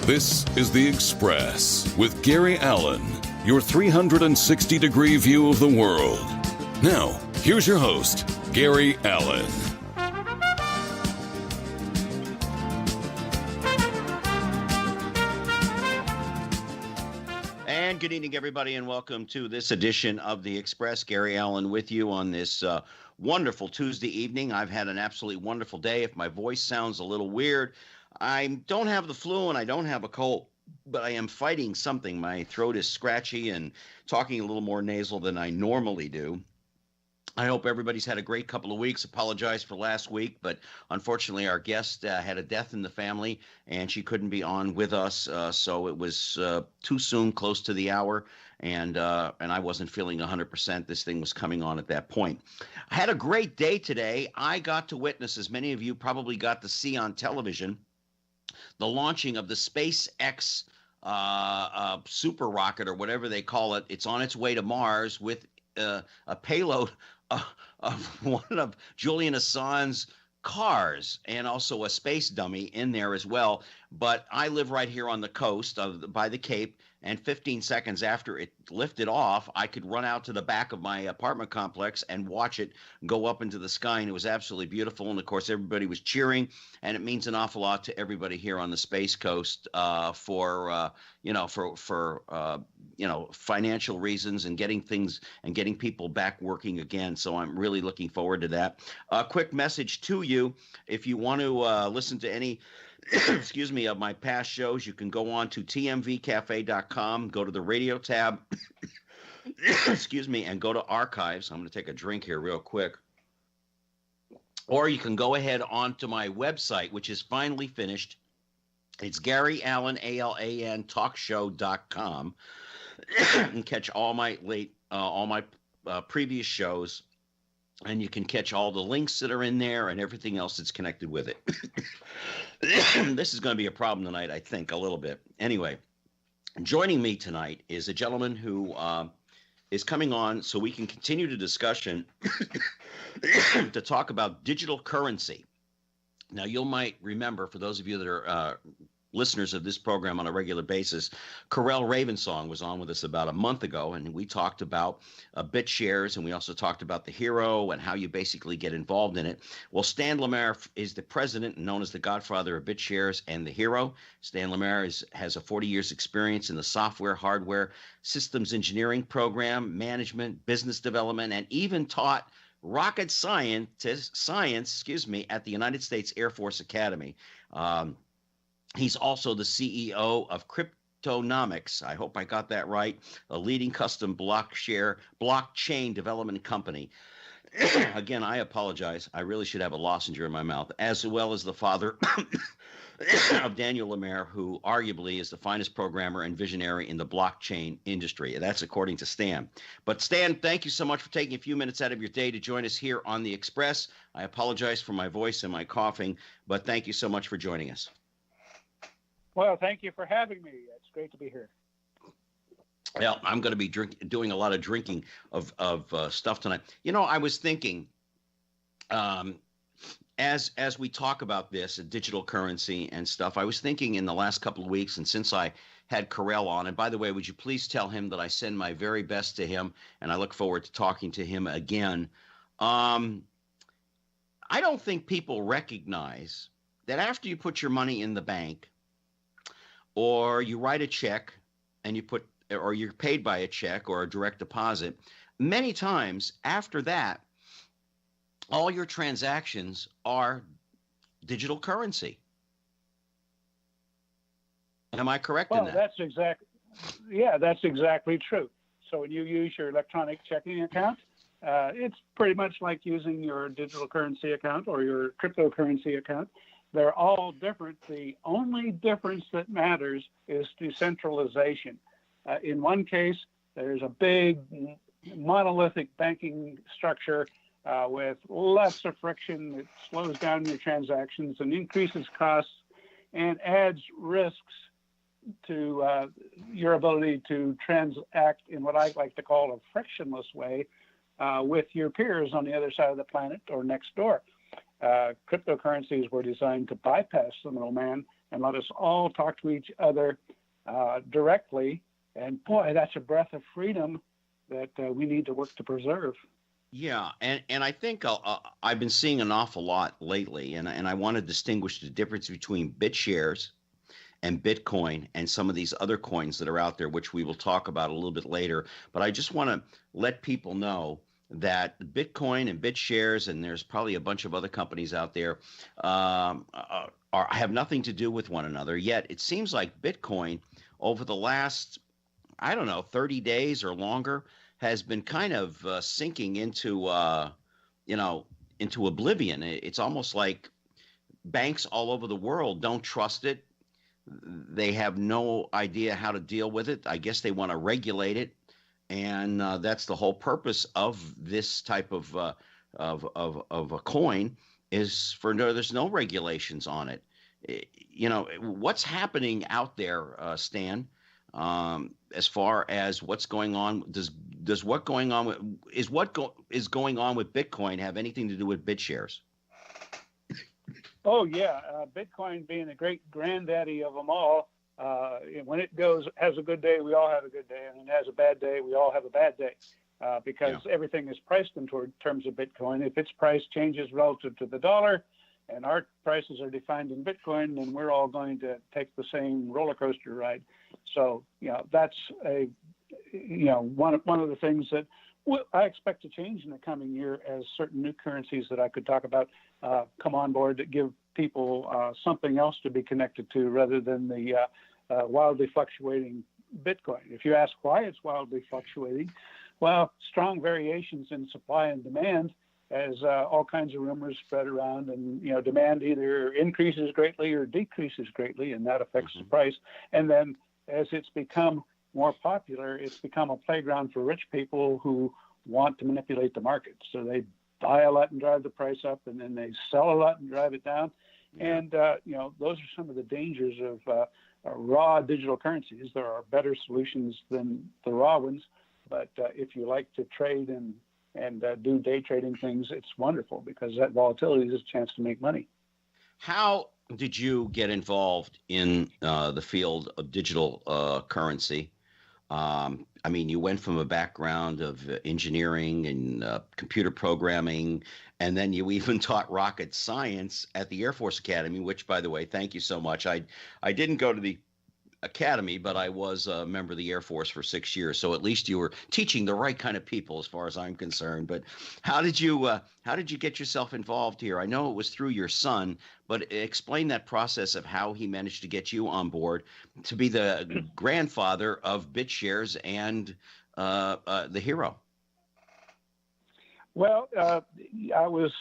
This is The Express with Gary Allen, your 360-degree view of the world. Now, here's your host, Gary Allen. And good evening, everybody, and welcome to this edition of The Express. Gary Allen with you on this wonderful Tuesday evening. I've had an absolutely wonderful day. If my voice sounds a little weird, I don't have the flu and I don't have a cold, but I am fighting something. My throat is scratchy and talking a little more nasal than I normally do. I hope everybody's had a great couple of weeks. Apologize for last week, but unfortunately our guest had a death in the family and she couldn't be on with us. So it was too soon, close to the hour, and I wasn't feeling 100%. This thing was coming on at that point. I had a great day today. I got to witness, as many of you probably got to see on television, the launching of the SpaceX super rocket, or whatever they call it. It's on its way to Mars with a payload of one of Julian Assange's cars and also a space dummy in there as well. But I live right here on the coast by the Cape, and 15 seconds after it lifted off, I could run out to the back of my apartment complex and watch it go up into the sky, and it was absolutely beautiful. And of course, everybody was cheering, and it means an awful lot to everybody here on the Space Coast for financial reasons and getting things and getting people back working again. So I'm really looking forward to that. A quick message to you: if you want to listen to any excuse me, of my past shows, you can go on to tmvcafe.com, go to the radio tab, excuse me, and go to archives. I'm going to take a drink here real quick. Or you can go ahead onto my website, which is finally finished. It's Gary Allen, ALAN, talkshow.com, and catch all my previous shows. And you can catch all the links that are in there and everything else that's connected with it. This is going to be a problem tonight, I think, a little bit. Anyway, joining me tonight is a gentleman who is coming on so we can continue the discussion to talk about digital currency. Now, you might remember, for those of you that are listeners of this program on a regular basis, Correll Ravensong was on with us about a month ago, and we talked about Bitshares, and we also talked about the Hero and how you basically get involved in it. Well, Stan Larimer is the president, known as the Godfather of Bitshares and the Hero. Stan Larimer has a 40 years experience in the software, hardware, systems engineering program, management, business development, and even taught rocket science, at the United States Air Force Academy. He's also the CEO of Cryptonomex. I hope I got that right. A leading custom blockchain development company. Again, I apologize. I really should have a lozenge in my mouth, as well as the father of Daniel Larimer, who arguably is the finest programmer and visionary in the blockchain industry. That's according to Stan. But Stan, thank you so much for taking a few minutes out of your day to join us here on The Express. I apologize for my voice and my coughing, but thank you so much for joining us. Well, thank you for having me. It's great to be here. Well, I'm going to be doing a lot of drinking of stuff tonight. You know, I was thinking, as we talk about this digital currency and stuff, I was thinking in the last couple of weeks, and since I had Correll on, and by the way, would you please tell him that I send my very best to him, and I look forward to talking to him again. I don't think people recognize that after you put your money in the bank, or you write a check and or you're paid by a check or a direct deposit, many times after that, all your transactions are digital currency. Am I correct in that? That's exactly true. So when you use your electronic checking account, it's pretty much like using your digital currency account or your cryptocurrency account. They're all different. The only difference that matters is decentralization. In one case, there's a big monolithic banking structure with lots of friction that slows down your transactions and increases costs and adds risks to your ability to transact in what I like to call a frictionless way with your peers on the other side of the planet or next door. Cryptocurrencies were designed to bypass the middleman and let us all talk to each other directly. And boy, that's a breath of freedom that we need to work to preserve. Yeah, and I think I've been seeing an awful lot lately, and I want to distinguish the difference between BitShares and Bitcoin and some of these other coins that are out there, which we will talk about a little bit later. But I just want to let people know that Bitcoin and BitShares, and there's probably a bunch of other companies out there, have nothing to do with one another. Yet it seems like Bitcoin over the last, I don't know, 30 days or longer has been kind of sinking into, into oblivion. It's almost like banks all over the world don't trust it. They have no idea how to deal with it. I guess they want to regulate it, and that's the whole purpose of this type of a coin is for there's no regulations on it. What's happening out there, Stan? As far as what's going on, does what going on with is going on with Bitcoin have anything to do with BitShares? Oh yeah, Bitcoin being the great granddaddy of them all. When it has a good day, we all have a good day, and when it has a bad day, we all have a bad day, because everything is priced in terms of Bitcoin. If its price changes relative to the dollar, and our prices are defined in Bitcoin, then we're all going to take the same roller coaster ride. So, that's one of the things that I expect to change in the coming year as certain new currencies that I could talk about come on board that give people something else to be connected to rather than the wildly fluctuating Bitcoin. If you ask why it's wildly fluctuating, well, strong variations in supply and demand as all kinds of rumors spread around, and demand either increases greatly or decreases greatly, and that affects the price. And then as it's become more popular, it's become a playground for rich people who want to manipulate the market. So they buy a lot and drive the price up, and then they sell a lot and drive it down. And those are some of the dangers of raw digital currencies. There are better solutions than the raw ones, but if you like to trade and do day trading things, it's wonderful because that volatility is a chance to make money. How did you get involved in the field of digital currency? You went from a background of engineering and computer programming, and then you even taught rocket science at the Air Force Academy, which, by the way, thank you so much. I didn't go to the academy, but I was a member of the Air Force for 6 years. So at least you were teaching the right kind of people as far as I'm concerned. But how did you get yourself involved here? I know it was through your son, but explain that process of how he managed to get you on board to be the grandfather of BitShares and the hero. Well, I was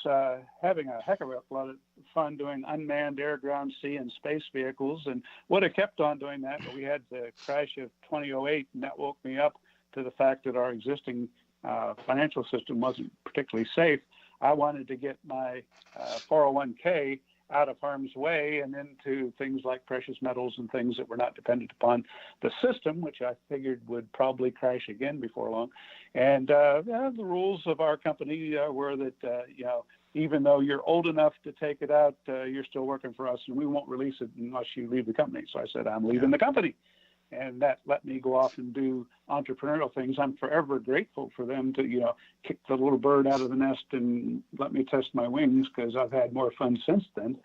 having a heck of a lot of fun doing unmanned air, ground, sea, and space vehicles, and would have kept on doing that, but we had the crash of 2008, and that woke me up to the fact that our existing financial system wasn't particularly safe. I wanted to get my 401k out of harm's way and into things like precious metals and things that were not dependent upon the system, which I figured would probably crash again before long. And the rules of our company were that, even though you're old enough to take it out, you're still working for us, and we won't release it unless you leave the company. So I said, I'm leaving the company. And that let me go off and do entrepreneurial things. I'm forever grateful for them to, kick the little bird out of the nest and let me test my wings, because I've had more fun since then.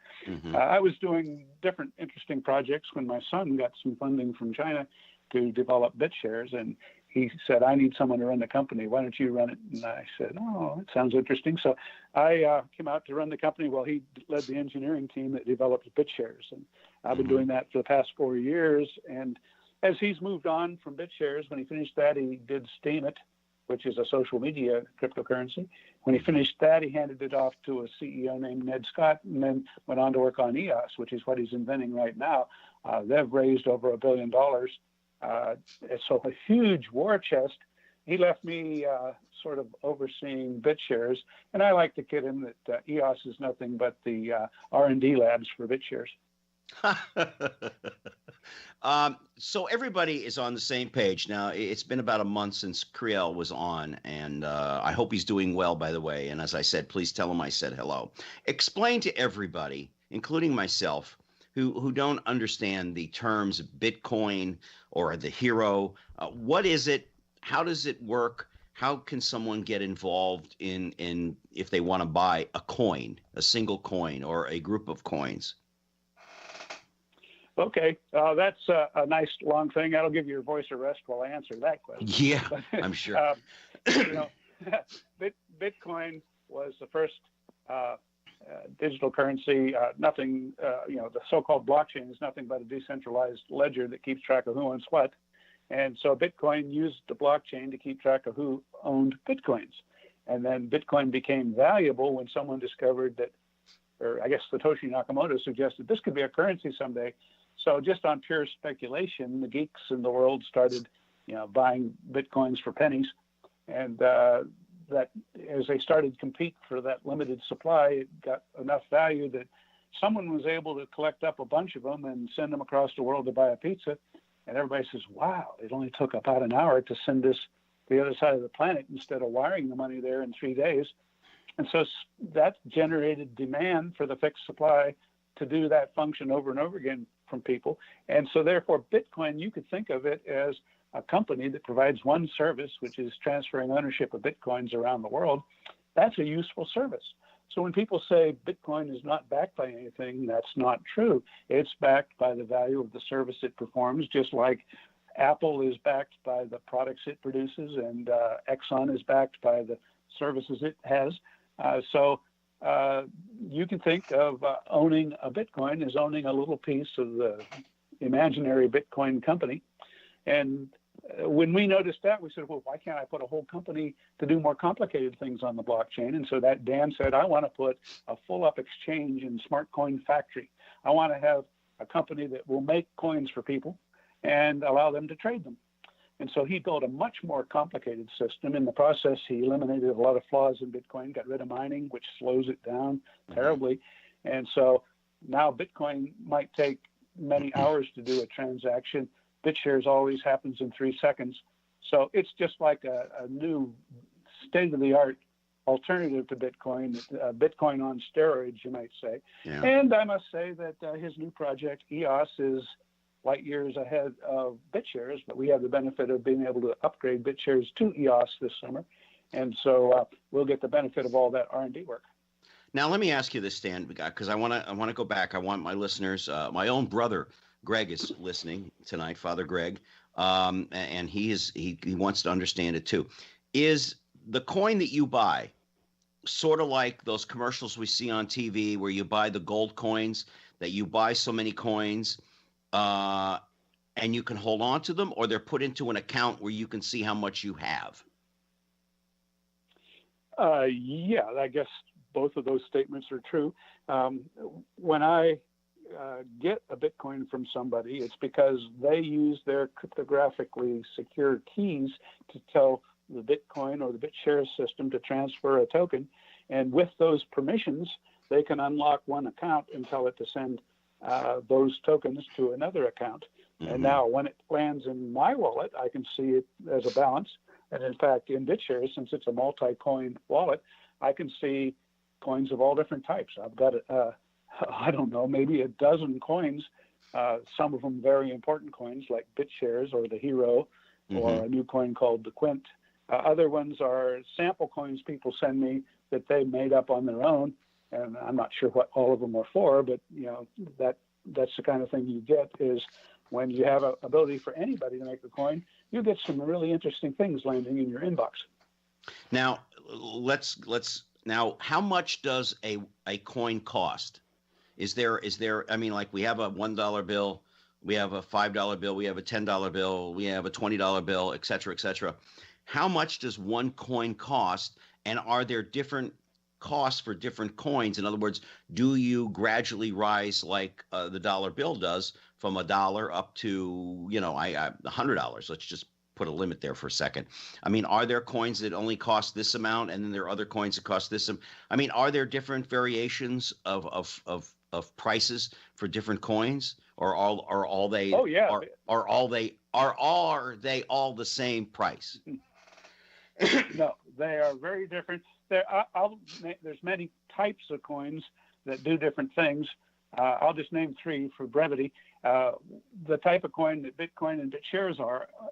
I was doing different interesting projects when my son got some funding from China to develop BitShares, and he said, I need someone to run the company. Why don't you run it? And I said, oh, that sounds interesting. So I came out to run the company while he led the engineering team that developed BitShares. And I've been doing that for the past 4 years. And as he's moved on from BitShares, when he finished that, he did Steam It, which is a social media cryptocurrency. When he finished that, he handed it off to a CEO named Ned Scott, and then went on to work on EOS, which is what he's inventing right now. They've raised over $1 billion. So a huge war chest. He left me sort of overseeing BitShares, and I like to kid him that EOS is nothing but the R&D labs for BitShares. So everybody is on the same page now. It's been about a month since Creel was on, and I hope he's doing well, by the way. And as I said, please tell him I said hello. Explain to everybody, including myself, who don't understand the terms Bitcoin or the hero. What is it? How does it work? How can someone get involved in if they want to buy a coin, a single coin, or a group of coins? Okay, that's a nice long thing. That'll give your voice a rest while I answer that question. Yeah, I'm sure. Bitcoin was the first digital currency. Nothing, the so-called blockchain is nothing but a decentralized ledger that keeps track of who owns what. And so Bitcoin used the blockchain to keep track of who owned Bitcoins. And then Bitcoin became valuable when someone discovered that, or I guess Satoshi Nakamoto suggested this could be a currency someday. So just on pure speculation, the geeks in the world started, buying Bitcoins for pennies. And that as they started to compete for that limited supply, it got enough value that someone was able to collect up a bunch of them and send them across the world to buy a pizza. And everybody says, wow, it only took about an hour to send this to the other side of the planet instead of wiring the money there in 3 days. And so that generated demand for the fixed supply to do that function over and over again from people. And so therefore, Bitcoin, you could think of it as a company that provides one service, which is transferring ownership of Bitcoins around the world. That's a useful service. So when people say Bitcoin is not backed by anything, that's not true. It's backed by the value of the service it performs, just like Apple is backed by the products it produces, and Exxon is backed by the services it has. So you can think of owning a Bitcoin as owning a little piece of the imaginary Bitcoin company. And when we noticed that, we said, well, why can't I put a whole company to do more complicated things on the blockchain? And so that Dan said, I want to put a full-up exchange and smart coin factory. I want to have a company that will make coins for people and allow them to trade them. And so he built a much more complicated system. In the process, he eliminated a lot of flaws in Bitcoin, got rid of mining, which slows it down terribly. And so now Bitcoin might take many hours to do a transaction. Bitshares always happens in 3 seconds. So it's just like a new state-of-the-art alternative to Bitcoin, Bitcoin on steroids, you might say. Yeah. And I must say that his new project, EOS, is light years ahead of Bitshares, but we have the benefit of being able to upgrade Bitshares to EOS this summer. And so we'll get the benefit of all that R&D work. Now, let me ask you this, Stan, because I want to go back. I want my listeners, my own brother, Greg, is listening tonight, Father Greg, and he wants to understand it too. Is the coin that you buy sort of like those commercials we see on TV where you buy the gold coins, that you buy so many coins and you can hold on to them, or they're put into an account where you can see how much you have? Yeah, I guess both of those statements are true. When I get a Bitcoin from somebody, it's because they use their cryptographically secure keys to tell the Bitcoin or the Bitshares system to transfer a token. And with those permissions, they can unlock one account and tell it to send those tokens to another account. Mm-hmm. And now when it lands in my wallet, I can see it as a balance. And in fact, in Bitshares, since it's a multi-coin wallet, I can see coins of all different types. I've got I don't know, maybe a dozen coins, some of them very important coins like Bitshares or the Hero, mm-hmm. or a new coin called the Quint. Other ones are sample coins people send me that they made up on their own, and I'm not sure what all of them are for, but that's the kind of thing you get is when you have an ability for anybody to make a coin, you get some really interesting things landing in your inbox. Now, now, how much does a coin cost? Is there, I mean, like we have a $1 bill, we have a $5 bill, we have a $10 bill, we have a $20 bill, et cetera, et cetera. How much does one coin cost? And are there different costs for different coins? In other words, do you gradually rise like the dollar bill does from $1 up to, $100? Let's just put a limit there for a second. I mean, are there coins that only cost this amount, and then there are other coins that cost this? I mean, are there different variations of of prices for different coins, or all they? Oh yeah. Are they all the same price? No, they are very different. There's many types of coins that do different things. I'll just name three for brevity. The type of coin that Bitcoin and Bitshares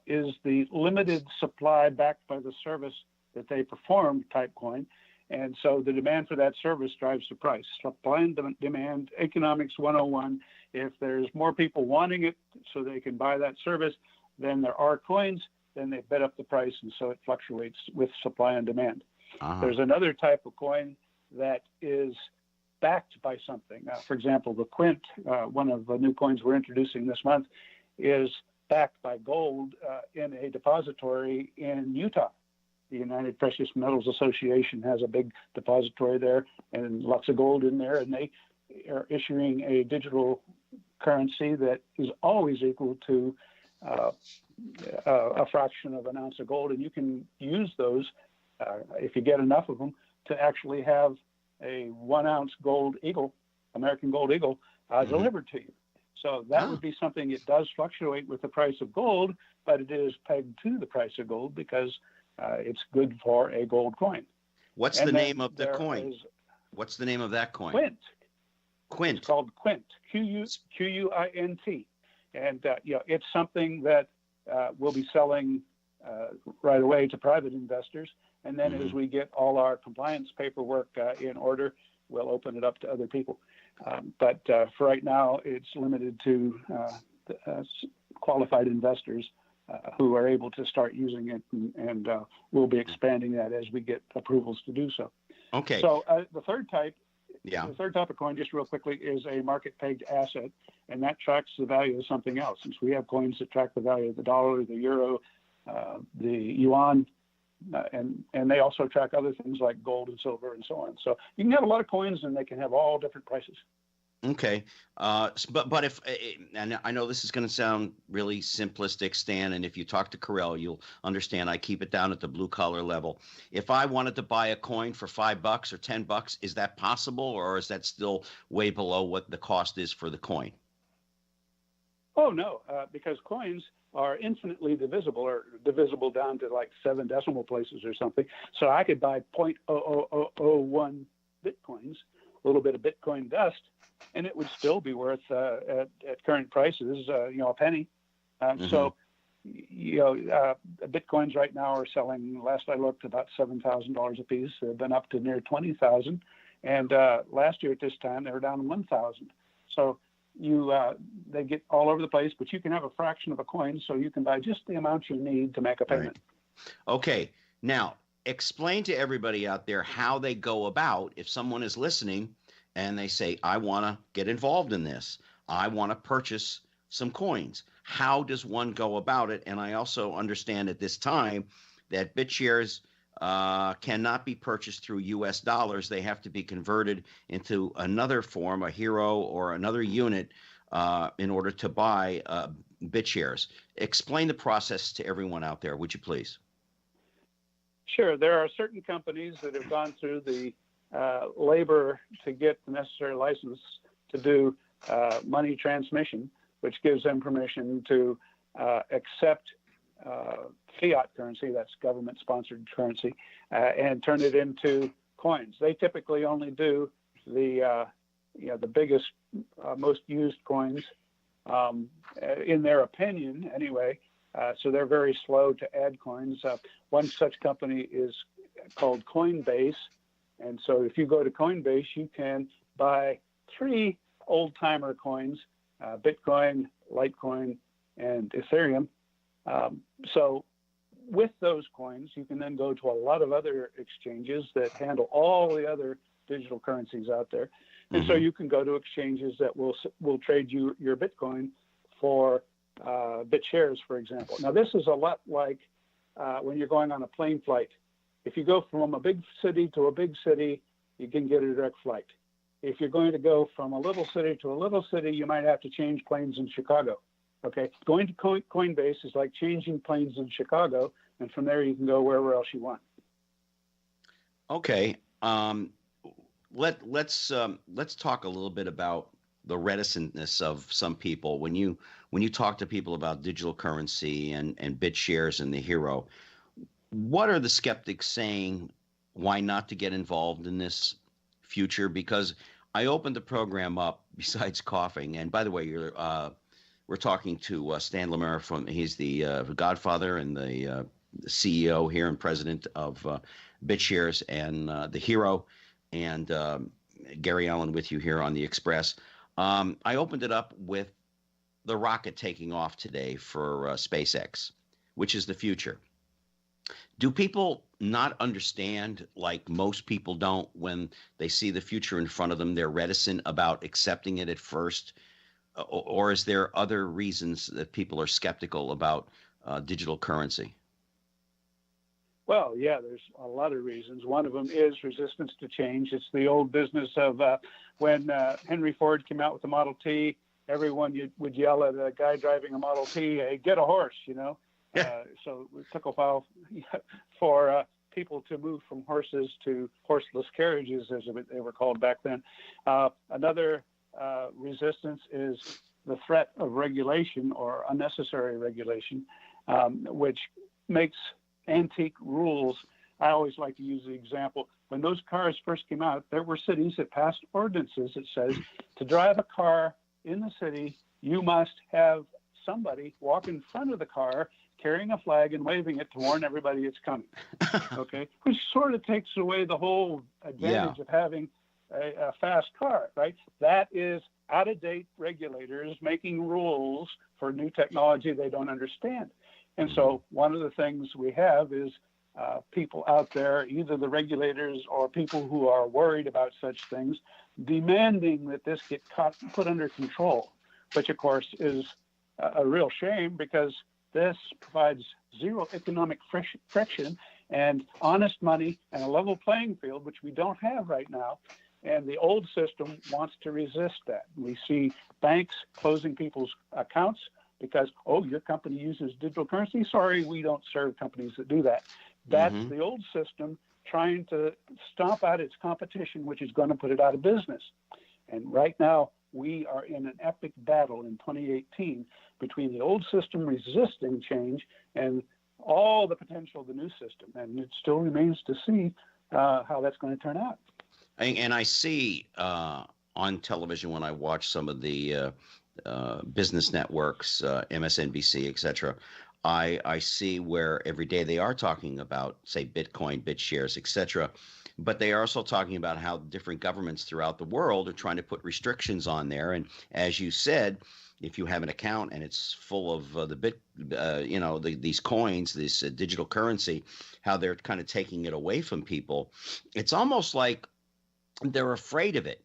is the limited supply backed by the service that they perform type coin. And so the demand for that service drives the price. Supply and demand, economics 101. If there's more people wanting it so they can buy that service than there are coins, then they bid up the price, and so it fluctuates with supply and demand. There's another type of coin that is backed by something. For example, the Quint, one of the new coins we're introducing this month, is backed by gold in a depository in Utah. The United Precious Metals Association has a big depository there and lots of gold in there, and they are issuing a digital currency that is always equal to a fraction of an ounce of gold, and you can use those if you get enough of them to actually have a 1 ounce gold eagle, American gold eagle, delivered to you. So that would be something. It does fluctuate with the price of gold, but it is pegged to the price of gold because it's good for a gold coin. What's the name of the coin? What's the name of that coin? Quint. Quint. It's called Quint. Quint. And it's something that we'll be selling right away to private investors. And then as we get all our compliance paperwork in order, we'll open it up to other people. But for right now, it's limited to qualified investors who are able to start using it. And we'll be expanding that as we get approvals to do so. Okay. So the third type of coin, just real quickly, is a market-pegged asset, and that tracks the value of something else. Since we have coins that track the value of the dollar, the euro, the yuan, and they also track other things like gold and silver and so on. So you can have a lot of coins, and they can have all different prices. Okay, but if, and I know this is going to sound really simplistic, Stan, and if you talk to Carell, you'll understand I keep it down at the blue collar level. If I wanted to buy a coin for $5 or $10, is that possible, or is that still way below what the cost is for the coin? Oh no, because coins are infinitely divisible, or divisible down to like 7 decimal places or something. So I could buy 0.00001 bitcoins, a little bit of Bitcoin dust, and it would still be worth at current prices, a penny. So, bitcoins right now are selling. Last I looked, about $7,000 a piece. They've been up to near 20,000, and last year at this time they were down to 1,000. So they get all over the place, but you can have a fraction of a coin, so you can buy just the amount you need to make a payment. Right. Okay, now explain to everybody out there how they go about if someone is listening and they say, I want to get involved in this. I want to purchase some coins. How does one go about it? And I also understand at this time that Bitshares cannot be purchased through U.S. dollars. They have to be converted into another form, a hero or another unit, in order to buy Bitshares. Explain the process to everyone out there, would you please? Sure. There are certain companies that have gone through the labor to get the necessary license to do money transmission, which gives them permission to accept fiat currency, that's government-sponsored currency, and turn it into coins. They typically only do the biggest, most used coins, in their opinion, anyway. So they're very slow to add coins. One such company is called Coinbase. And so if you go to Coinbase, you can buy 3 old-timer coins, Bitcoin, Litecoin, and Ethereum. So with those coins, you can then go to a lot of other exchanges that handle all the other digital currencies out there. And so you can go to exchanges that will trade you your Bitcoin for Bitshares, for example. Now, this is a lot like when you're going on a plane flight. If you go from a big city to a big city, you can get a direct flight. If you're going to go from a little city to a little city, you might have to change planes in Chicago. Okay, going to Coinbase is like changing planes in Chicago, and from there you can go wherever else you want. Okay, let's talk a little bit about the reticentness of some people when you talk to people about digital currency and BitShares and the Hero. What are the skeptics saying? Why not to get involved in this future? Because I opened the program up, besides coughing, and by the way, we're talking to Stan Larimer he's the Godfather and the CEO here and president of BitShares and the Hero, and Gary Allen with you here on the Express. I opened it up with the rocket taking off today for SpaceX, which is the future. Do people not understand, like most people don't, when they see the future in front of them, they're reticent about accepting it at first? Or is there other reasons that people are skeptical about digital currency? Well, yeah, there's a lot of reasons. One of them is resistance to change. It's the old business of when Henry Ford came out with the Model T, everyone would yell at a guy driving a Model T, hey, get a horse, you know? So it took a while for people to move from horses to horseless carriages, as they were called back then. Another resistance is the threat of regulation or unnecessary regulation, which makes antique rules. I always like to use the example. When those cars first came out, there were cities that passed ordinances that says to drive a car in the city, you must have somebody walk in front of the car carrying a flag and waving it to warn everybody it's coming. Okay, which sort of takes away the whole advantage of having a fast car, right? That is out-of-date regulators making rules for new technology they don't understand. And so one of the things we have is people out there, either the regulators or people who are worried about such things, demanding that this get put under control, which of course is a real shame because this provides zero economic friction and honest money and a level playing field, which we don't have right now. And the old system wants to resist that. We see banks closing people's accounts because, oh, your company uses digital currency? Sorry, we don't serve companies that do that. That's the old system trying to stomp out its competition, which is going to put it out of business. And right now, we are in an epic battle in 2018 between the old system resisting change and all the potential of the new system. And it still remains to see how that's going to turn out. And I see on television when I watch some of the business networks, MSNBC, et cetera, I see where every day they are talking about, say, Bitcoin, BitShares, et cetera. But they are also talking about how different governments throughout the world are trying to put restrictions on there. And as you said, if you have an account and it's full of these coins, this digital currency, how they're kind of taking it away from people. It's almost like they're afraid of it,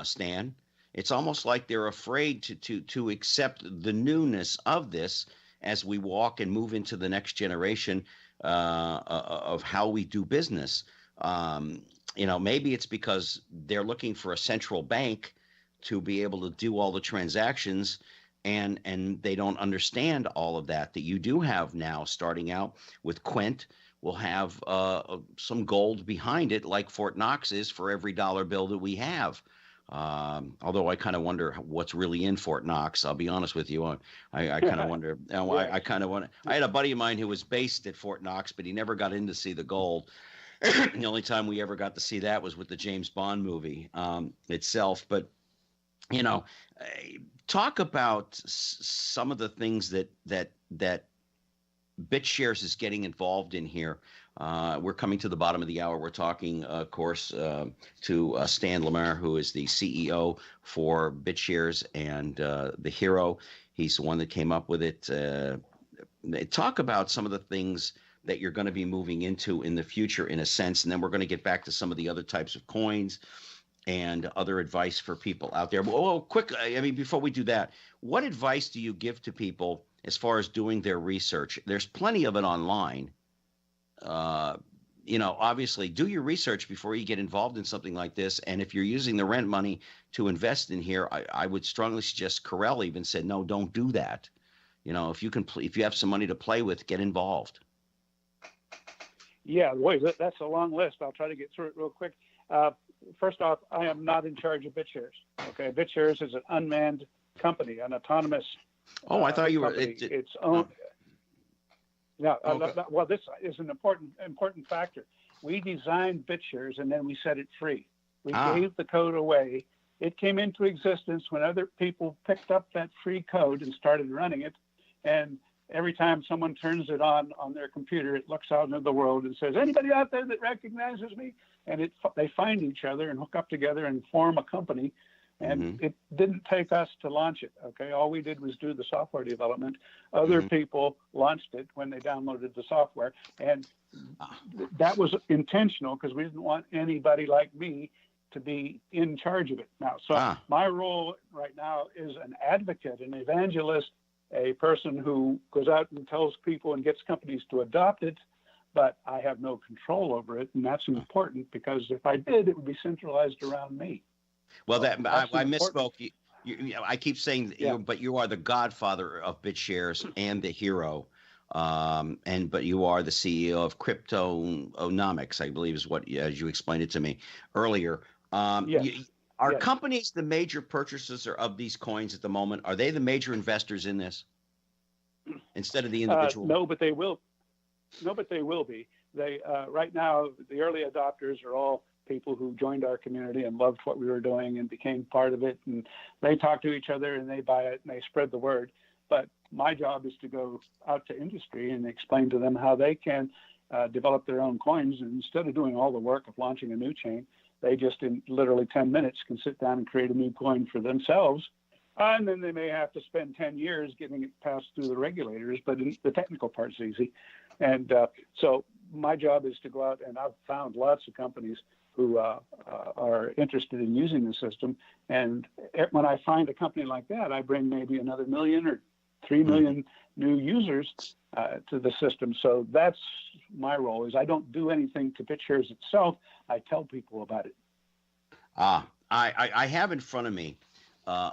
Stan. It's almost like they're afraid to accept the newness of this as we walk and move into the next generation of how we do business. Maybe it's because they're looking for a central bank to be able to do all the transactions, and they don't understand all of that you do have now. Starting out with Quint, we'll have some gold behind it, like Fort Knox is for every dollar bill that we have. Although I kind of wonder what's really in Fort Knox. I'll be honest with you. I kind of wonder. I kind of want. I had a buddy of mine who was based at Fort Knox, but he never got in to see the gold. The only time we ever got to see that was with the James Bond movie itself. But talk about some of the things that BitShares is getting involved in here. We're coming to the bottom of the hour. We're talking, of course, to Stan Larimer, who is the CEO for BitShares and the Hero. He's the one that came up with it. Talk about some of the things that you're going to be moving into in the future, in a sense, and then we're going to get back to some of the other types of coins and other advice for people out there. Well, quick, before we do that, what advice do you give to people as far as doing their research? There's plenty of it online. Obviously, do your research before you get involved in something like this. And if you're using the rent money to invest in here, I would strongly suggest Carell even said, no, don't do that. If you have some money to play with, get involved. Yeah, boy, that's a long list. I'll try to get through it real quick. first off, I am not in charge of Bitshares. Okay, Bitshares is an unmanned company, an autonomous. Oh, I thought you were. Its own. Yeah. Okay. Well, this is an important factor. We designed Bitshares and then we set it free. We gave the code away. It came into existence when other people picked up that free code and started running it. And every time someone turns it on their computer, it looks out into the world and says, "Anybody out there that recognizes me?" And they find each other and hook up together and form a company. And it didn't take us to launch it. Okay, all we did was do the software development. Other people launched it when they downloaded the software, and that was intentional because we didn't want anybody like me to be in charge of it. Now, so my role right now is an advocate, an evangelist, a person who goes out and tells people and gets companies to adopt it, but I have no control over it, and that's important because if I did, it would be centralized around me. Well, I misspoke. I keep saying, but you are the godfather of Bitshares and the hero, but you are the CEO of Cryptonomex, I believe, is what as you explained it to me earlier. Yes. Are companies the major purchasers of these coins at the moment? Are they the major investors in this instead of the individual? No, but they will. No, but they will be. They right now the early adopters are all people who joined our community and loved what we were doing and became part of it, and they talk to each other and they buy it and they spread the word. But my job is to go out to industry and explain to them how they can develop their own coins, and instead of doing all the work of launching a new chain, they just in literally 10 minutes can sit down and create a new coin for themselves. And then they may have to spend 10 years getting it passed through the regulators, but the technical part's easy. And so my job is to go out, and I've found lots of companies who are interested in using the system. And when I find a company like that, I bring maybe another 1 million or 3 million new users to the system. So that's my role. Is I don't do anything to Bitshares itself. I tell people about it. I have in front of me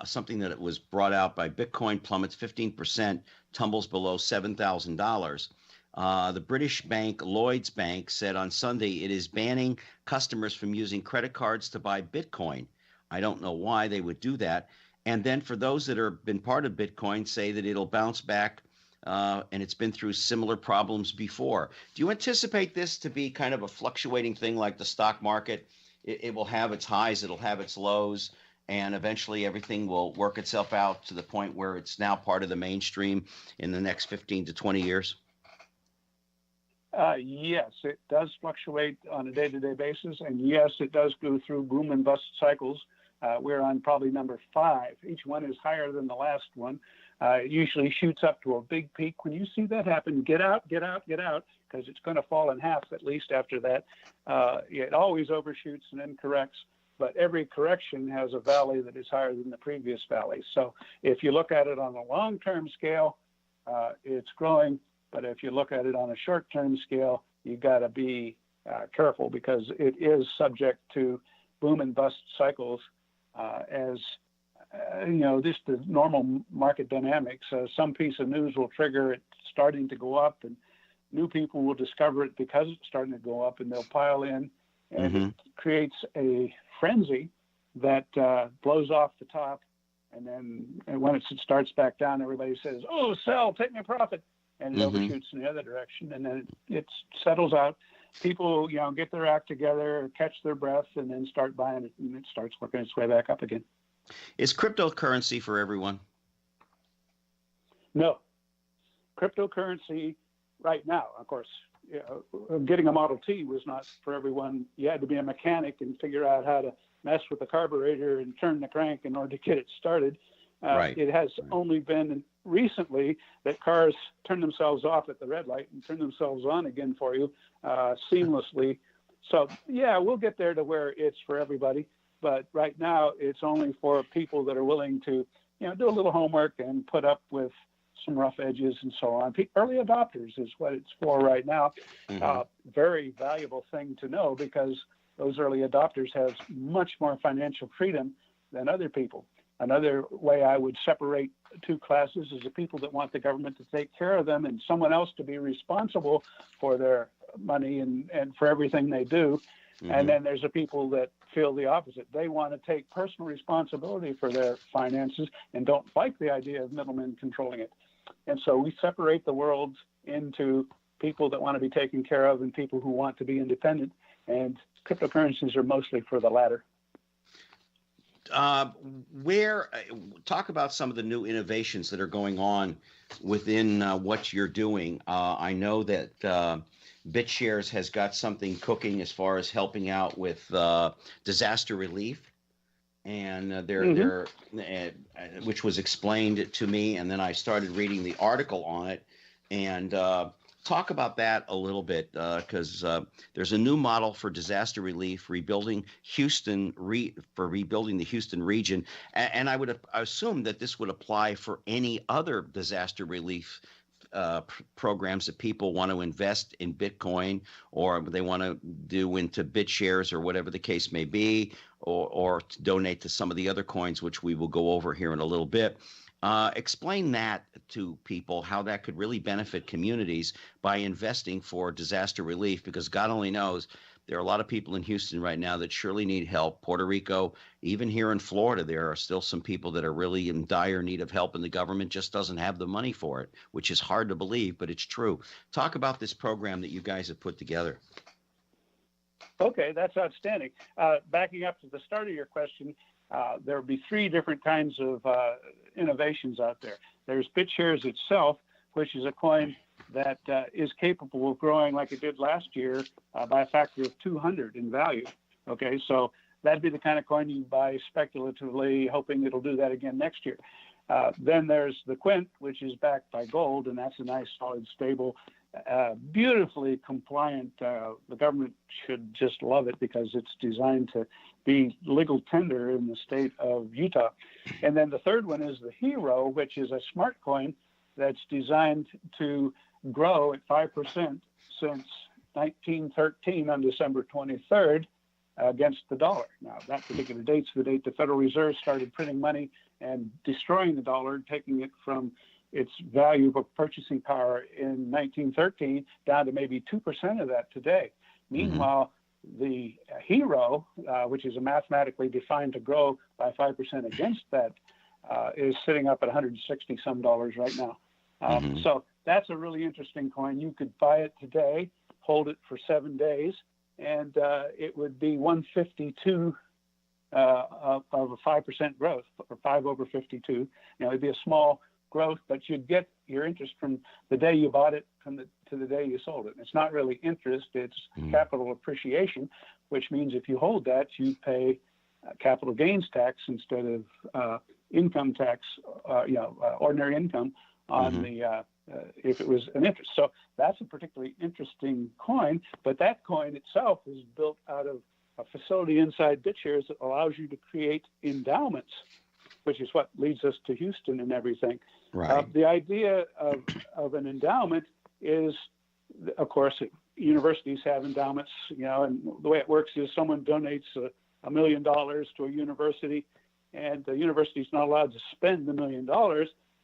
something that was brought out by Bitcoin plummets 15%, tumbles below $7,000. The British bank Lloyds Bank said on Sunday it is banning customers from using credit cards to buy Bitcoin. I don't know why they would do that. And then for those that have been part of Bitcoin, say that it'll bounce back and it's been through similar problems before. Do you anticipate this to be kind of a fluctuating thing like the stock market? It will have its highs, it'll have its lows, and eventually everything will work itself out to the point where it's now part of the mainstream in the next 15 to 20 years? Yes, it does fluctuate on a day-to-day basis, and yes, it does go through boom and bust cycles. We're on probably number 5. Each one is higher than the last one. It usually shoots up to a big peak. When you see that happen, get out, because it's going to fall in half at least after that. It always overshoots and then corrects, but every correction has a valley that is higher than the previous valley. So if you look at it on a long-term scale, it's growing. But if you look at it on a short-term scale, you got to be careful because it is subject to boom and bust cycles as just the normal market dynamics. Some piece of news will trigger it starting to go up, and new people will discover it because it's starting to go up, and they'll pile in, and it creates a frenzy that blows off the top. And then when it starts back down, everybody says, "Oh, sell, take my profit." And it overshoots in the other direction, and then it settles out. People, get their act together, catch their breath, and then start buying it, and it starts working its way back up again. Is cryptocurrency for everyone? No. Cryptocurrency right now, of course, getting a Model T was not for everyone. You had to be a mechanic and figure out how to mess with the carburetor and turn the crank in order to get it started. Right. It has only been recently that cars turn themselves off at the red light and turn themselves on again for you seamlessly. So, yeah, we'll get there to where it's for everybody. But right now, it's only for people that are willing to, do a little homework and put up with some rough edges and so on. Early adopters is what it's for right now. Very valuable thing to know because those early adopters have much more financial freedom than other people. Another way I would separate two classes is the people that want the government to take care of them and someone else to be responsible for their money and for everything they do. And then there's the people that feel the opposite. They want to take personal responsibility for their finances and don't like the idea of middlemen controlling it. And so we separate the world into people that want to be taken care of and people who want to be independent. And cryptocurrencies are mostly for the latter. Talk about some of the new innovations that are going on within what you're doing. I know that Bitshares has got something cooking as far as helping out with disaster relief, and which was explained to me, and then I started reading the article on it, and talk about that a little bit, because there's a new model for disaster relief, rebuilding the Houston region, and I would assume that this would apply for any other disaster relief programs that people want to invest in Bitcoin, or they want to do into Bitshares or whatever the case may be, or to donate to some of the other coins, which we will go over here in a little bit. Explain that to people, how that could really benefit communities by investing for disaster relief, because God only knows there are a lot of people in Houston right now that surely need help. Puerto Rico, even here in Florida, there are still some people that are really in dire need of help, and the government just doesn't have the money for it, which is hard to believe, but it's true. Talk about this program that you guys have put together. Okay, that's outstanding. Backing up to the start of your question, there will be three different kinds of innovations out there. There's Bitshares itself, which is a coin that is capable of growing like it did last year by a factor of 200 in value. Okay, so that'd be the kind of coin you buy speculatively, hoping it'll do that again next year. Then there's the Quint, which is backed by gold, and that's a nice, solid, stable, beautifully compliant. The government should just love it because it's designed to be legal tender in the state of Utah. And then the third one is the Hero, which is a smart coin that's designed to grow at 5% since 1913 on December 23rd against the dollar. Now, that particular date's the date the Federal Reserve started printing money and destroying the dollar, taking it from its value of purchasing power in 1913 down to maybe 2% of that today. Meanwhile, the Hero, which is mathematically defined to grow by 5% against that, is sitting up at $160 some right now. So that's a really interesting coin. You could buy it today, hold it for 7 days, and it would be 152 of a 5% growth, or 5 over 52. You know, it'd be a small growth, but you'd get your interest from the day you bought it to the day you sold it. And it's not really interest, it's capital appreciation, which means if you hold that, you pay capital gains tax instead of income tax, ordinary income on the if it was an interest. So that's a particularly interesting coin, but that coin itself is built out of a facility inside Bitshares that allows you to create endowments, which is what leads us to Houston and everything. Right. The idea of an endowment is, of course, universities have endowments, and the way it works is someone donates $1 million to a university, and the university is not allowed to spend the $1 million,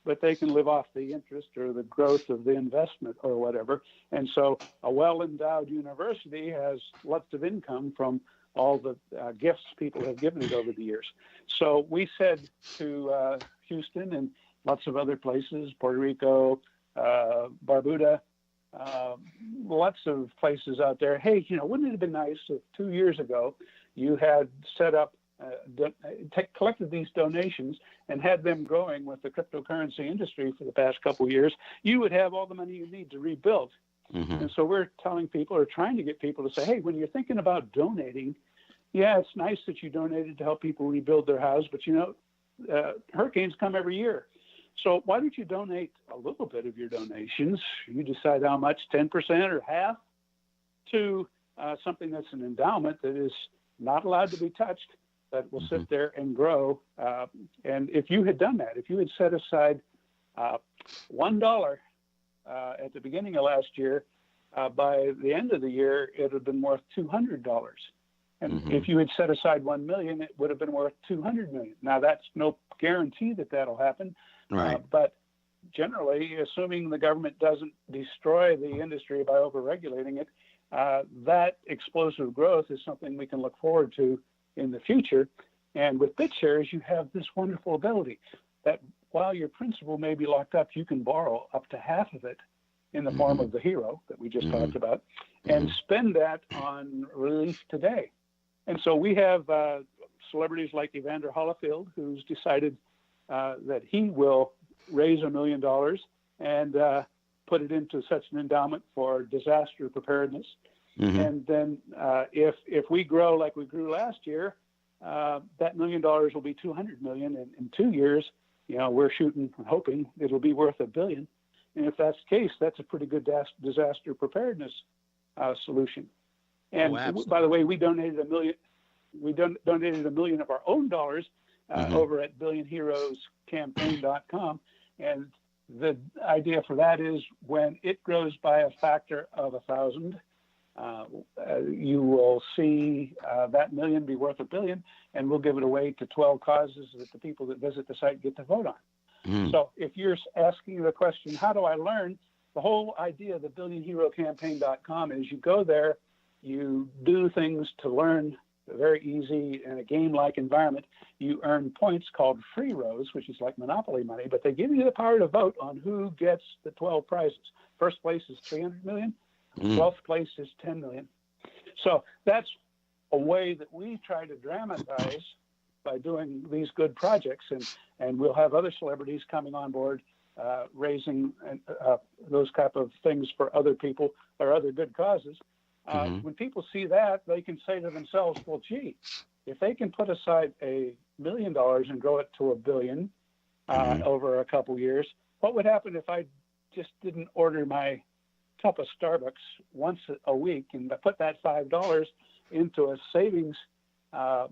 but they can live off the interest or the growth of the investment or whatever. And so a well-endowed university has lots of income from all the gifts people have given it over the years. So we said to Houston and lots of other places, Puerto Rico, Barbuda, lots of places out there, hey, wouldn't it have been nice if 2 years ago you had set up, collected these donations and had them growing with the cryptocurrency industry for the past couple of years, you would have all the money you need to rebuild. And so we're telling people, or trying to get people to say, hey, when you're thinking about donating, yeah, it's nice that you donated to help people rebuild their house, but hurricanes come every year. So why don't you donate a little bit of your donations? You decide how much, 10% or half, to something that's an endowment that is not allowed to be touched, that will sit there and grow. And if you had done that, if you had set aside $1 at the beginning of last year, by the end of the year, it would have been worth $200. And if you had set aside 1 million, it would have been worth 200 million. Now, that's no guarantee that that'll happen. Right. But generally, assuming the government doesn't destroy the industry by overregulating it, that explosive growth is something we can look forward to in the future. And with BitShares, you have this wonderful ability that while your principal may be locked up, you can borrow up to half of it in the form of the hero that we just talked about, and spend that on relief today. And so we have celebrities like Evander Holyfield, who's decided that he will raise $1 million and put it into such an endowment for disaster preparedness. And then if we grow like we grew last year, that $1 million will be $200 million. And in 2 years, we're shooting and hoping it'll be worth $1 billion. And if that's the case, that's a pretty good disaster preparedness solution. And by the way, we donated $1 million. We donated $1 million of our own dollars over at billionheroescampaign.com. And the idea for that is when it grows by a factor of 1,000, you will see that $1 million be worth $1 billion, and we'll give it away to 12 causes that the people that visit the site get to vote on. So if you're asking the question, how do I learn? The whole idea of the billionherocampaign.com is you go there, you do things to learn very easy in a game-like environment. You earn points called free rows, which is like Monopoly money, but they give you the power to vote on who gets the 12 prizes. First place is $300 million. 12th place is $10 million. So that's a way that we try to dramatize by doing these good projects, and we'll have other celebrities coming on board, raising those type of things for other people or other good causes. When people see that, they can say to themselves, well, gee, if they can put aside $1 million and grow it to $1 billion over a couple years, what would happen if I just didn't order my cup of Starbucks once a week and put that $5 into a savings,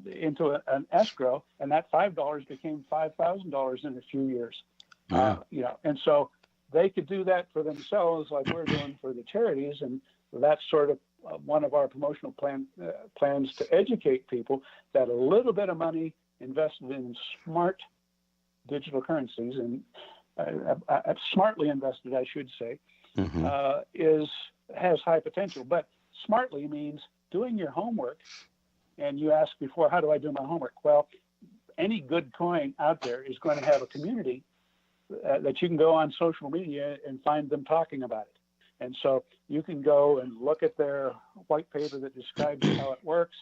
into an escrow, and that $5 became $5,000 in a few years? And so they could do that for themselves like we're doing for the charities, and that's sort of one of our promotional plans to educate people that a little bit of money invested in smart digital currencies, and smartly invested, I should say, has high potential. But smartly means doing your homework. And you asked before, how do I do my homework? Well, any good coin out there is going to have a community that you can go on social media and find them talking about it. And so you can go and look at their white paper that describes how it works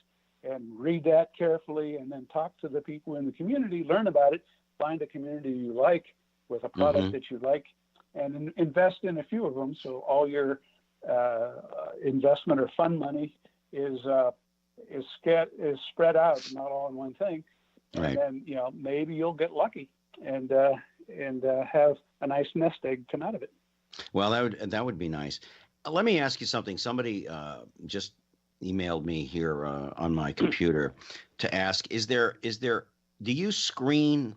and read that carefully, and then talk to the people in the community, learn about it, find a community you like with a product that you like, and invest in a few of them. So all your investment or fund money is spread out, not all in one thing. Right. And then, maybe you'll get lucky and have a nice nest egg come out of it. Well, that would be nice. Let me ask you something. Somebody just emailed me here on my computer to ask: do you screen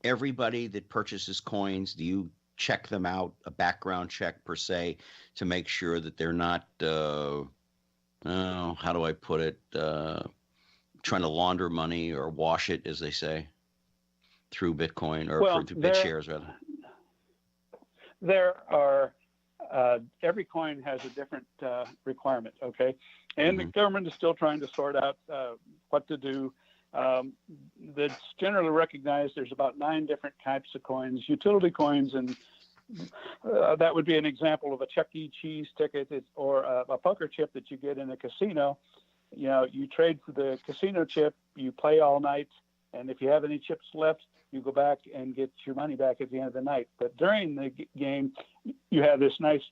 everybody that purchases coins? Do you check them out, a background check per se, to make sure that they're not how do I put it, trying to launder money or wash it, as they say, through Bitcoin or through BitShares rather? There are every coin has a different requirement, okay? And the government is still trying to sort out what to do. That's generally recognized. There's about 9 different types of coins, utility coins, and that would be an example of a Chuck E. Cheese ticket or a poker chip that you get in a casino. You trade for the casino chip, you play all night, and if you have any chips left, you go back and get your money back at the end of the night. But during the game, you have this nice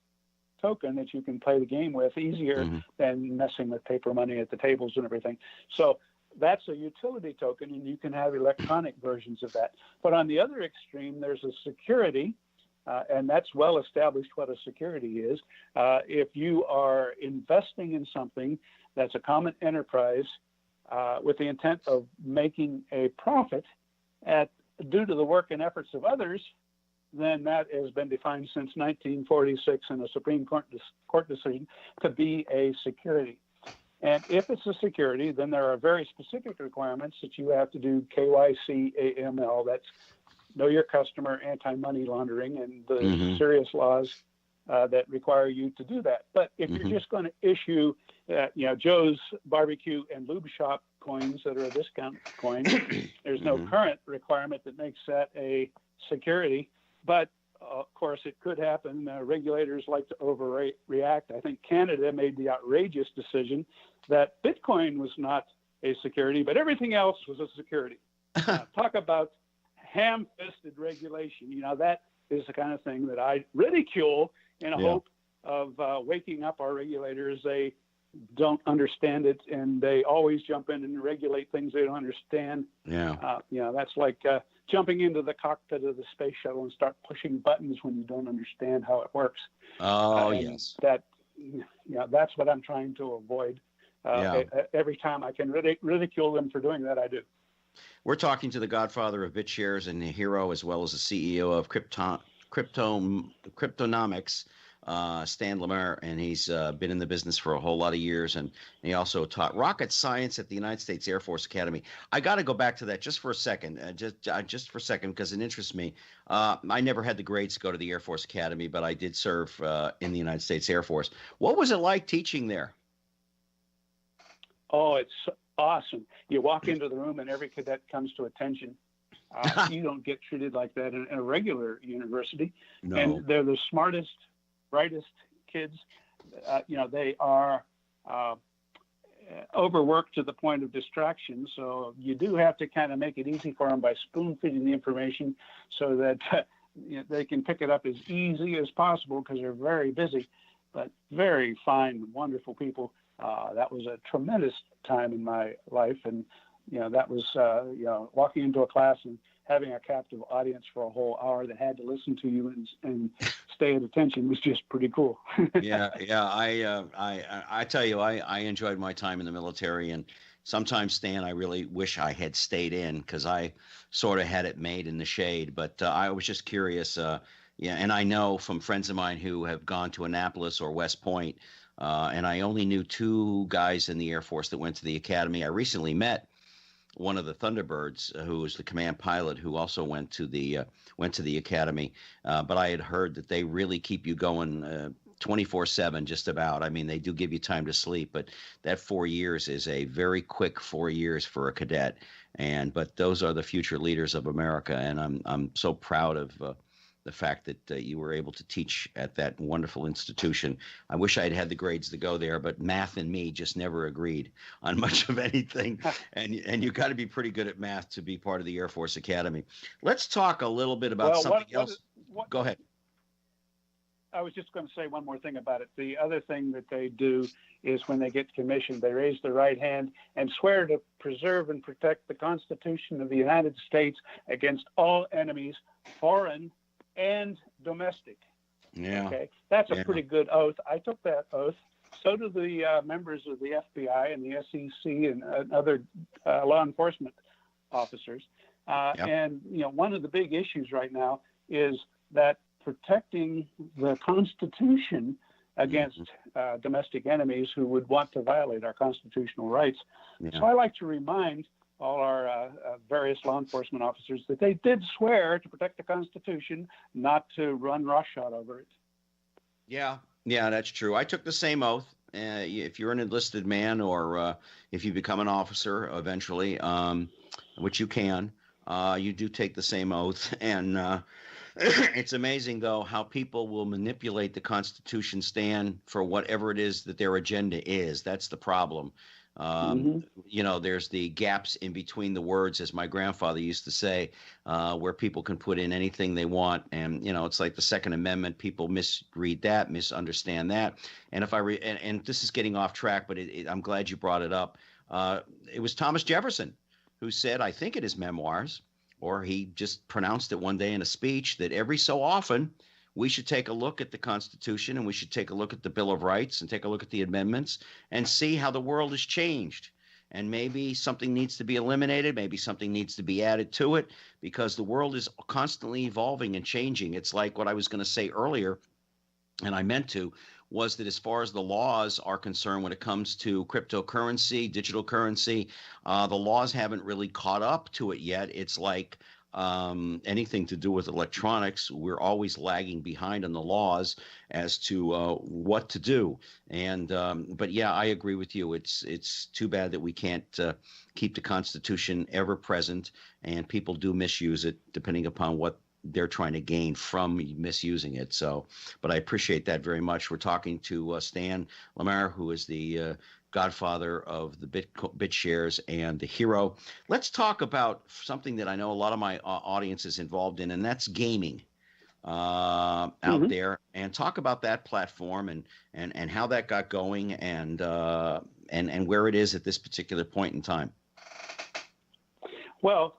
token that you can play the game with easier than messing with paper money at the tables and everything. So that's a utility token, and you can have electronic versions of that. But on the other extreme, there's a security, and that's well established what a security is. If you are investing in something that's a common enterprise with the intent of making a profit due to the work and efforts of others, then that has been defined since 1946 in a Supreme Court decision to be a security. And if it's a security, then there are very specific requirements that you have to do: KYC, AML, that's know your customer, anti-money laundering, and the serious laws that require you to do that. But if you're just going to issue, Joe's Barbecue and Lube Shop coins that are a discount coin. There's no current requirement that makes that a security, but of course it could happen. Regulators like to overreact. I think Canada made the outrageous decision that Bitcoin was not a security, but everything else was a security. Talk about ham-fisted regulation. That is the kind of thing that I ridicule in a hope of waking up our regulators. They don't understand it, and they always jump in and regulate things they don't understand. That's like jumping into the cockpit of the space shuttle and start pushing buttons when you don't understand how it works. Yes. That's what I'm trying to avoid. Every time I can ridicule them for doing that, I do. We're talking to the Godfather of Bitshares and the hero, as well as the CEO of Cryptonomex, Stan Larimer, and he's been in the business for a whole lot of years, and he also taught rocket science at the United States Air Force Academy. I got to go back to that just for a second, just for a second, because it interests me. I never had the grades to go to the Air Force Academy, but I did serve in the United States Air Force. What was it like teaching there? Oh, it's awesome. You walk into the room and every cadet comes to attention. You don't get treated like that in a regular university. No. And they're the smartest, brightest kids. They are overworked to the point of distraction. So you do have to kind of make it easy for them by spoon feeding the information so that they can pick it up as easy as possible, because they're very busy, but very fine, wonderful people. That was a tremendous time in my life. And, that was, walking into a class and having a captive audience for a whole hour that had to listen to you and stay at attention was just pretty cool. I tell you, I enjoyed my time in the military, and sometimes, Stan, I really wish I had stayed in, because I sort of had it made in the shade. But I was just curious. And I know from friends of mine who have gone to Annapolis or West Point, and I only knew two guys in the Air Force that went to the academy. I recently met one of the Thunderbirds, who was the command pilot, who also went to the academy. But I had heard that they really keep you going 24/7, just about. I mean, they do give you time to sleep, but that 4 years is a very quick 4 years for a cadet. But those are the future leaders of America, and I'm so proud of the fact that you were able to teach at that wonderful institution. I wish I'd had the grades to go there, but math and me just never agreed on much of anything. And you got to be pretty good at math to be part of the Air Force Academy. Let's talk a little bit about something else. Go ahead. I was just going to say one more thing about it. The other thing that they do is when they get commissioned, they raise their right hand and swear to preserve and protect the Constitution of the United States against all enemies, foreign and domestic. Okay, that's a pretty good oath. I took that oath. So do the members of the FBI and the SEC and other law enforcement officers. And one of the big issues right now is that protecting the Constitution against domestic enemies who would want to violate our constitutional rights. So I like to remind all our various law enforcement officers that they did swear to protect the Constitution, not to run roughshod over it. Yeah, that's true. I took the same oath. If you're an enlisted man, or if you become an officer eventually, which you can, you do take the same oath. And it's amazing, though, how people will manipulate the Constitution, Stan, for whatever it is that their agenda is. That's the problem. There's the gaps in between the words, as my grandfather used to say, where people can put in anything they want. And, it's like the Second Amendment. People misread that, misunderstand that. And and this is getting off track, but I'm glad you brought it up. It was Thomas Jefferson who said, I think in his memoirs, or he just pronounced it one day in a speech, that every so often we should take a look at the Constitution, and we should take a look at the Bill of Rights and take a look at the amendments and see how the world has changed. And maybe something needs to be eliminated. Maybe something needs to be added to it, because the world is constantly evolving and changing. It's like what I was going to say earlier, and I meant to, was that as far as the laws are concerned, when it comes to cryptocurrency, digital currency, the laws haven't really caught up to it yet. It's like anything to do with electronics, we're always lagging behind on the laws as to what to do. And but yeah, I agree with you. It's too bad that we can't keep the Constitution ever present, and people do misuse it depending upon what they're trying to gain from misusing it. So, but I appreciate that very much. We're talking to Stan Larimer, who is the godfather of the Bitshares and the hero. Let's talk about something that I know a lot of my audience is involved in, and that's gaming out there. And talk about that platform and how that got going and where it is at this particular point in time. Well,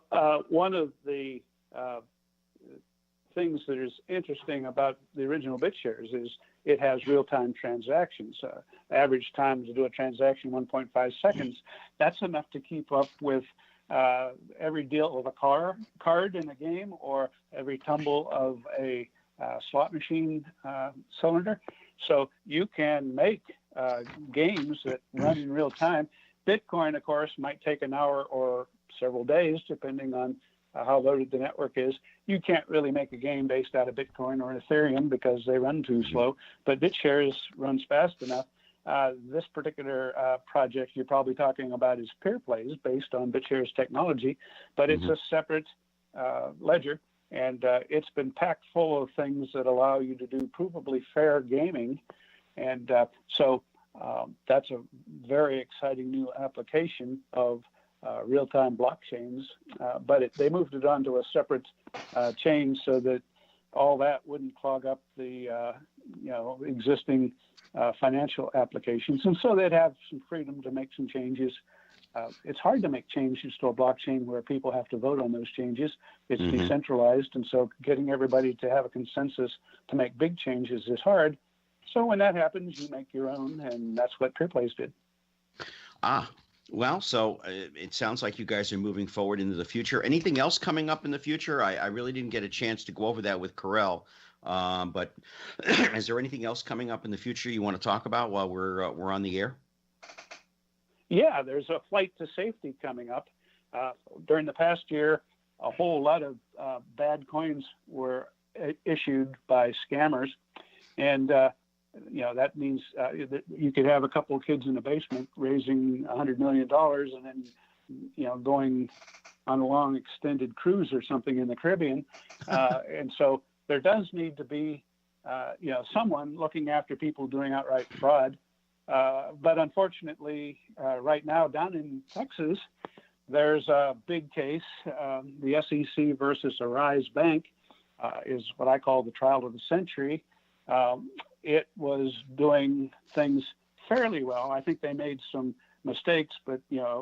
one of the things that is interesting about the original Bitshares is it has real-time transactions. Average time to do a transaction, 1.5 seconds. That's enough to keep up with every deal of a card in a game or every tumble of a slot machine cylinder. So you can make games that run in real time. Bitcoin, of course, might take an hour or several days, depending on how loaded the network is. You can't really make a game based out of Bitcoin or Ethereum because they run too slow, but Bitshares runs fast enough. This particular project you're probably talking about is PairPlays, based on Bitshares technology, but it's a separate ledger, and it's been packed full of things that allow you to do provably fair gaming. And so that's a very exciting new application of real-time blockchains, but they moved it onto a separate chain so that all that wouldn't clog up the existing financial applications, and so they'd have some freedom to make some changes. It's hard to make changes to a blockchain where people have to vote on those changes. It's decentralized, and so getting everybody to have a consensus to make big changes is hard. So when that happens, you make your own, and that's what PairPlays did. Well, so it sounds like you guys are moving forward into the future. Anything else coming up in the future? I really didn't get a chance to go over that with Carell, but is there anything else coming up in the future you want to talk about while we're on the air? Yeah, there's a flight to safety coming up. During the past year, a whole lot of bad coins were issued by scammers, and that means that you could have a couple of kids in the basement raising $100 million and then, going on a long extended cruise or something in the Caribbean. And so there does need to be, someone looking after people doing outright fraud. But unfortunately, right now down in Texas, there's a big case. The SEC versus Arise Bank is what I call the trial of the century. It was doing things fairly well. I think they made some mistakes, but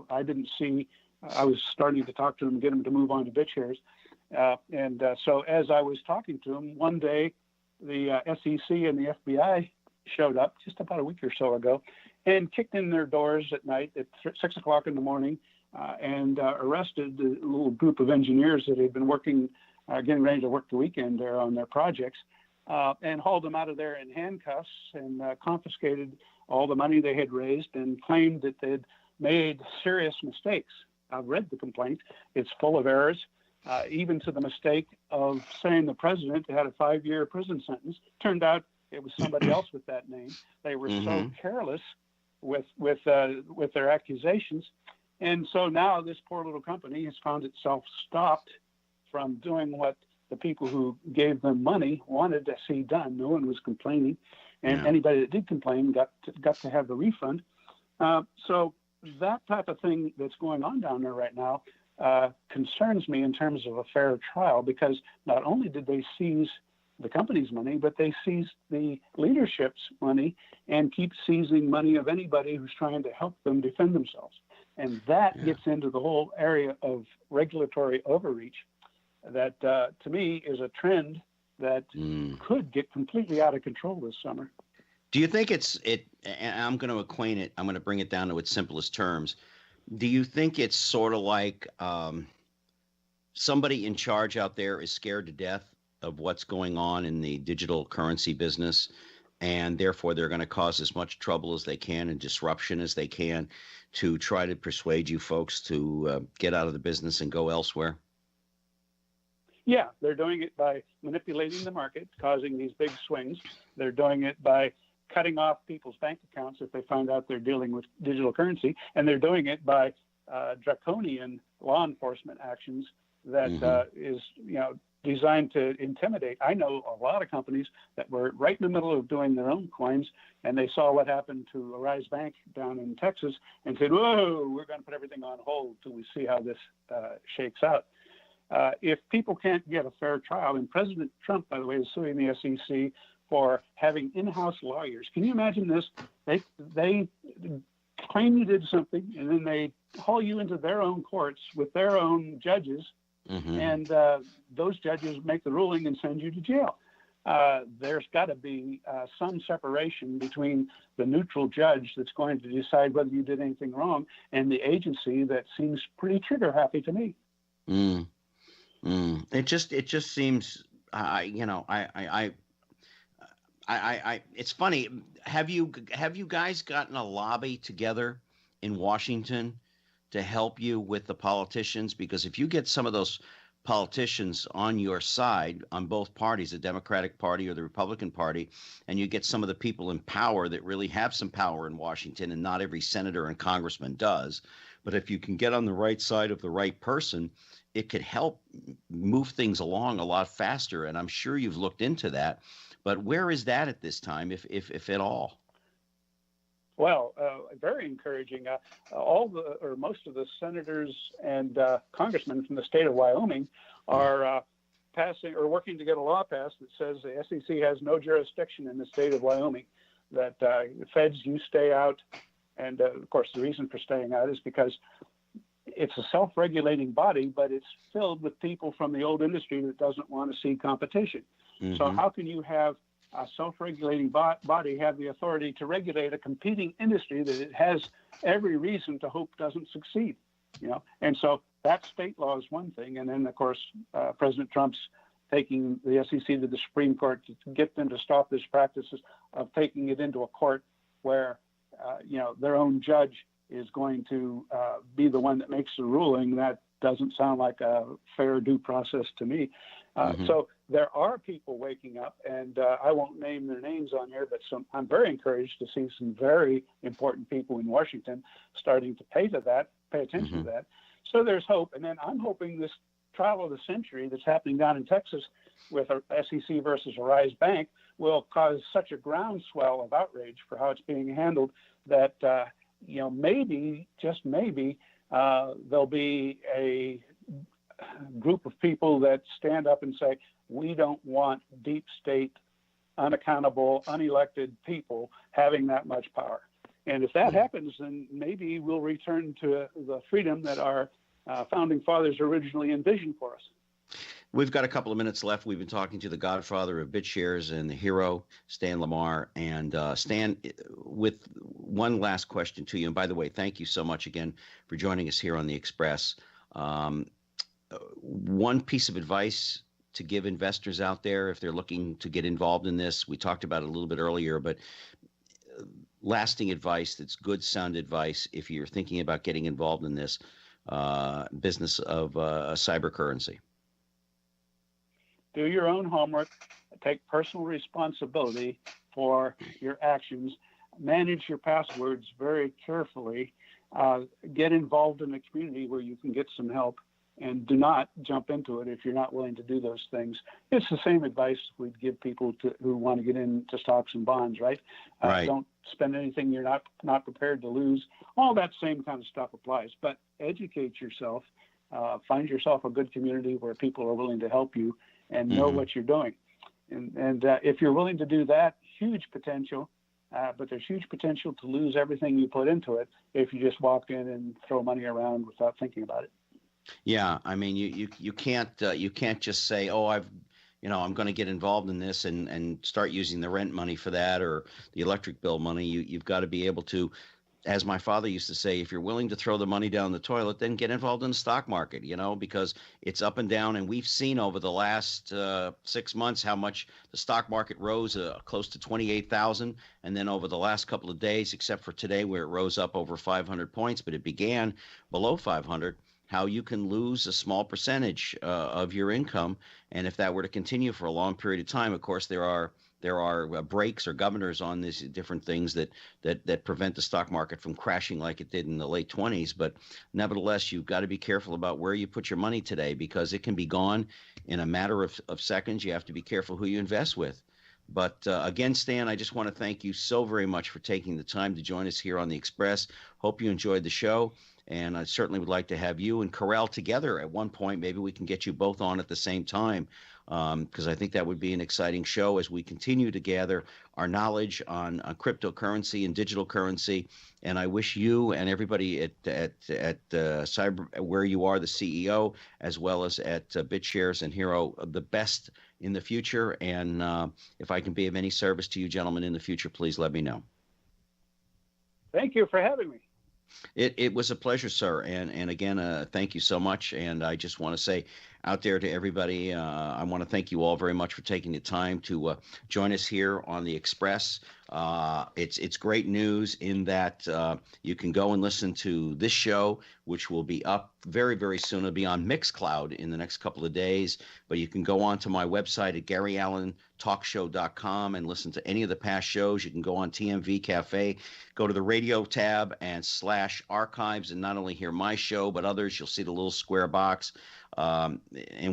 I didn't see. I was starting to talk to them, get them to move on to Bitshares, and so as I was talking to them, one day the SEC and the FBI showed up just about a week or so ago, and kicked in their doors at night at 6 o'clock in the morning, and arrested a little group of engineers that had been working, getting ready to work the weekend there on their projects. And hauled them out of there in handcuffs and confiscated all the money they had raised and claimed that they'd made serious mistakes. I've read the complaint. It's full of errors, even to the mistake of saying the president had a 5-year prison sentence. Turned out it was somebody else with that name. They were so careless with their accusations. And so now this poor little company has found itself stopped from doing what the people who gave them money wanted to see done. No one was complaining, and anybody that did complain got to have the refund. So that type of thing that's going on down there right now concerns me in terms of a fair trial, because not only did they seize the company's money, but they seized the leadership's money and keep seizing money of anybody who's trying to help them defend themselves. And that gets into the whole area of regulatory overreach that, to me, is a trend that could get completely out of control this summer. Do you think and I'm going to bring it down to its simplest terms. Do you think it's sort of like somebody in charge out there is scared to death of what's going on in the digital currency business, and therefore they're going to cause as much trouble as they can and disruption as they can to try to persuade you folks to get out of the business and go elsewhere? Yeah, they're doing it by manipulating the market, causing these big swings. They're doing it by cutting off people's bank accounts if they find out they're dealing with digital currency, and they're doing it by draconian law enforcement actions that is, designed to intimidate. I know a lot of companies that were right in the middle of doing their own coins, and they saw what happened to Arise Bank down in Texas and said, whoa, we're going to put everything on hold till we see how this shakes out. If people can't get a fair trial, and President Trump, by the way, is suing the SEC for having in-house lawyers. Can you imagine this? They claim you did something, and then they haul you into their own courts with their own judges, and those judges make the ruling and send you to jail. There's got to be some separation between the neutral judge that's going to decide whether you did anything wrong and the agency that seems pretty trigger happy to me. It just seems, it's funny. Have you guys gotten a lobby together in Washington to help you with the politicians? Because if you get some of those politicians on your side, on both parties, the Democratic Party or the Republican Party, and you get some of the people in power that really have some power in Washington, and not every senator and congressman does, but if you can get on the right side of the right person, it could help move things along a lot faster. And I'm sure you've looked into that. But where is that at this time, if at all? Well, very encouraging. Most of the senators and congressmen from the state of Wyoming are passing or working to get a law passed that says the SEC has no jurisdiction in the state of Wyoming, that the feds, you stay out. And of course, the reason for staying out is because it's a self-regulating body, but it's filled with people from the old industry that doesn't want to see competition. So how can you have a self-regulating body have the authority to regulate a competing industry that it has every reason to hope doesn't succeed? And so that state law is one thing. And then, of course, President Trump's taking the SEC to the Supreme Court to get them to stop this practice of taking it into a court where, their own judge is going to be the one that makes the ruling. That doesn't sound like a fair due process to me. So there are people waking up, and I won't name their names on here, but I'm very encouraged to see some very important people in Washington starting to pay attention to that. So there's hope. And then I'm hoping this trial of the century that's happening down in Texas with SEC versus Arise Bank will cause such a groundswell of outrage for how it's being handled that, maybe, just maybe, there'll be a group of people that stand up and say, we don't want deep state, unaccountable, unelected people having that much power. And if that happens, then maybe we'll return to the freedom that our founding fathers originally envisioned for us. We've got a couple of minutes left. We've been talking to the Godfather of Bitshares and the hero, Stan Lamar. And Stan, with one last question to you. And by the way, thank you so much again for joining us here on The Express. One piece of advice to give investors out there if they're looking to get involved in this. We talked about it a little bit earlier, but lasting advice that's good, sound advice if you're thinking about getting involved in this business of cyber currency. Do your own homework, take personal responsibility for your actions, manage your passwords very carefully, get involved in a community where you can get some help, and do not jump into it if you're not willing to do those things. It's the same advice we'd give people who want to get into stocks and bonds, right? Right. Don't spend anything you're not prepared to lose. All that same kind of stuff applies, but educate yourself, find yourself a good community where people are willing to help you and know what you're doing. And if you're willing to do that, huge potential, but there's huge potential to lose everything you put into it if you just walk in and throw money around without thinking about it. Yeah, I mean, you can't just say, oh, I'm going to get involved in this and start using the rent money for that or the electric bill money. You've got to be able to, as my father used to say, if you're willing to throw the money down the toilet, then get involved in the stock market, because it's up and down. And we've seen over the last 6 months how much the stock market rose, close to 28,000. And then over the last couple of days, except for today where it rose up over 500 points, but it began below 500, how you can lose a small percentage of your income. And if that were to continue for a long period of time, of course, there are brakes or governors on these different things that prevent the stock market from crashing like it did in the late 20s. But nevertheless, you've got to be careful about where you put your money today, because it can be gone in a matter of seconds. You have to be careful who you invest with. But again, Stan, I just want to thank you so very much for taking the time to join us here on the Express. Hope you enjoyed the show. And I certainly would like to have you and Corral together at one point. Maybe we can get you both on at the same time, because I think that would be an exciting show as we continue to gather our knowledge on cryptocurrency and digital currency. And I wish you and everybody at Cyber, where you are the CEO, as well as at Bitshares and Hero, the best in the future. And if I can be of any service to you gentlemen in the future, please let me know. Thank you for having me. It was a pleasure, sir. And again, thank you so much. And I just want to say out there to everybody, I want to thank you all very much for taking the time to join us here on the Express. It's great news in that you can go and listen to this show, which will be up very, very soon. It'll be on Mixcloud in the next couple of days. But you can go on to my website at GaryAllenTalkShow.com and listen to any of the past shows. You can go on TMV Cafe, go to the radio tab and /archives, and not only hear my show, but others. You'll see the little square box. And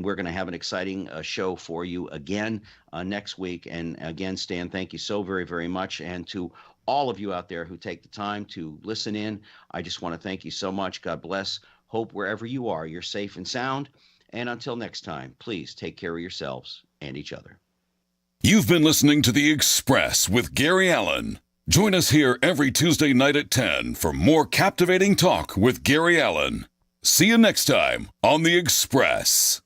we're going to have an exciting show for you again next week. And again, Stan, thank you so very, very much. And to all of you out there who take the time to listen in, I just want to thank you so much. God bless. Hope wherever you are, you're safe and sound. And until next time, please take care of yourselves and each other. You've been listening to The Express with Gary Allen. Join us here every Tuesday night at 10 for more captivating talk with Gary Allen. See you next time on The Express.